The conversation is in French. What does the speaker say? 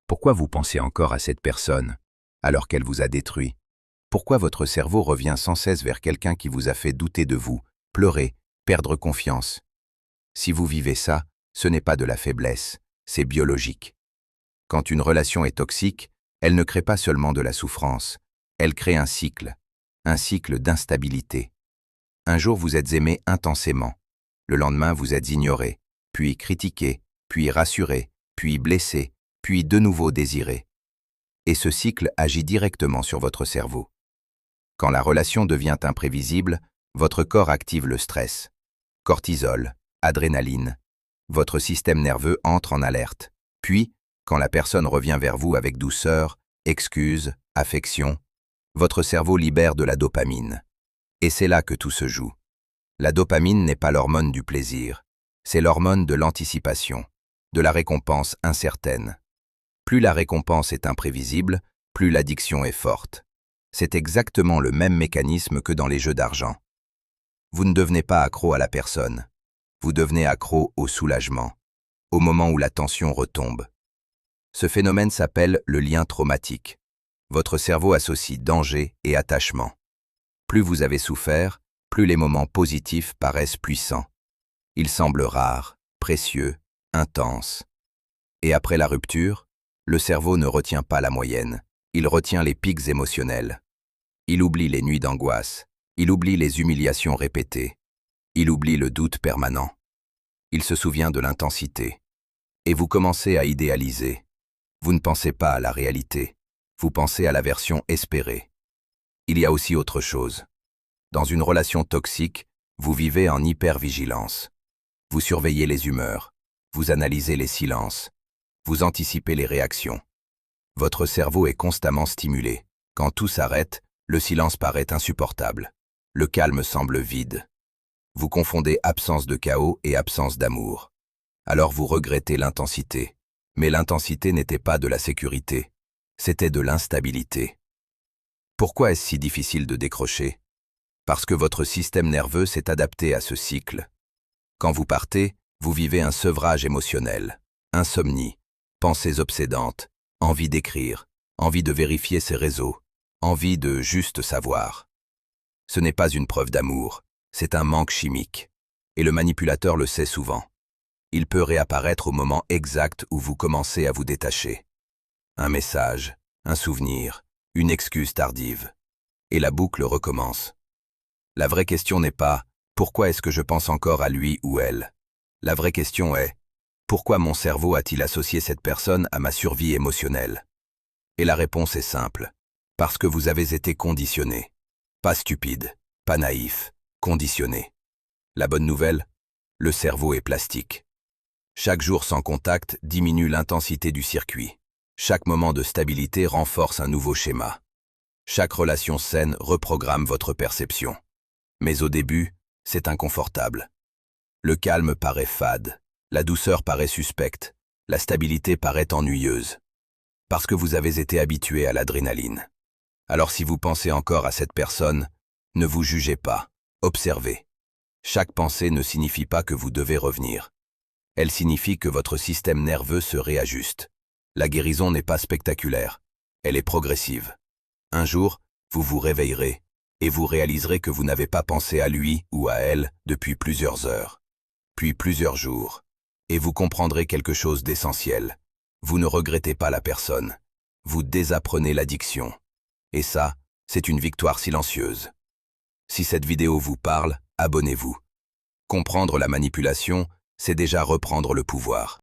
Pourquoi vous pensez encore à cette personne, alors qu'elle vous a détruit? Pourquoi votre cerveau revient sans cesse vers quelqu'un qui vous a fait douter de vous, pleurer, perdre confiance? Si vous vivez ça, ce n'est pas de la faiblesse, c'est biologique. Quand une relation est toxique, elle ne crée pas seulement de la souffrance, elle crée un cycle d'instabilité. Un jour vous êtes aimé intensément, le lendemain vous êtes ignoré, puis critiqué, puis rassuré, puis blessé, puis de nouveau désiré. Et ce cycle agit directement sur votre cerveau. Quand la relation devient imprévisible, votre corps active le stress. Cortisol, adrénaline. Votre système nerveux entre en alerte. Puis, quand la personne revient vers vous avec douceur, excuse, affection, votre cerveau libère de la dopamine. Et c'est là que tout se joue. La dopamine n'est pas l'hormone du plaisir, c'est l'hormone de l'anticipation, de la récompense incertaine. Plus la récompense est imprévisible, plus l'addiction est forte. C'est exactement le même mécanisme que dans les jeux d'argent. Vous ne devenez pas accro à la personne, vous devenez accro au soulagement, au moment où la tension retombe. Ce phénomène s'appelle le lien traumatique. Votre cerveau associe danger et attachement. Plus vous avez souffert, plus les moments positifs paraissent puissants. Ils semblent rares, précieux, intenses. Et après la rupture, le cerveau ne retient pas la moyenne, il retient les pics émotionnels. Il oublie les nuits d'angoisse, il oublie les humiliations répétées, il oublie le doute permanent. Il se souvient de l'intensité. Et vous commencez à idéaliser. Vous ne pensez pas à la réalité, vous pensez à la version espérée. Il y a aussi autre chose. Dans une relation toxique, vous vivez en hypervigilance. Vous surveillez les humeurs, vous analysez les silences, vous anticipez les réactions. Votre cerveau est constamment stimulé. Quand tout s'arrête, le silence paraît insupportable. Le calme semble vide. Vous confondez absence de chaos et absence d'amour. Alors vous regrettez l'intensité. Mais l'intensité n'était pas de la sécurité, c'était de l'instabilité. Pourquoi est-ce si difficile de décrocher? Parce que votre système nerveux s'est adapté à ce cycle. Quand vous partez, vous vivez un sevrage émotionnel, insomnie, pensées obsédantes, envie d'écrire, envie de vérifier ses réseaux, envie de juste savoir. Ce n'est pas une preuve d'amour, c'est un manque chimique. Et le manipulateur le sait souvent. Il peut réapparaître au moment exact où vous commencez à vous détacher. Un message, un souvenir, une excuse tardive. Et la boucle recommence. La vraie question n'est pas « Pourquoi est-ce que je pense encore à lui ou elle ?» La vraie question est « Pourquoi mon cerveau a-t-il associé cette personne à ma survie émotionnelle ?» Et la réponse est simple. Parce que vous avez été conditionné. Pas stupide, pas naïf, conditionné. La bonne nouvelle, le cerveau est plastique. Chaque jour sans contact diminue l'intensité du circuit. Chaque moment de stabilité renforce un nouveau schéma. Chaque relation saine reprogramme votre perception. Mais au début, c'est inconfortable. Le calme paraît fade, la douceur paraît suspecte, la stabilité paraît ennuyeuse. Parce que vous avez été habitué à l'adrénaline. Alors si vous pensez encore à cette personne, ne vous jugez pas, observez. Chaque pensée ne signifie pas que vous devez revenir. Elle signifie que votre système nerveux se réajuste. La guérison n'est pas spectaculaire, elle est progressive. Un jour, vous vous réveillerez et vous réaliserez que vous n'avez pas pensé à lui ou à elle depuis plusieurs heures, puis plusieurs jours, et vous comprendrez quelque chose d'essentiel. Vous ne regrettez pas la personne, vous désapprenez l'addiction. Et ça, c'est une victoire silencieuse. Si cette vidéo vous parle, abonnez-vous. Comprendre la manipulation, c'est déjà reprendre le pouvoir.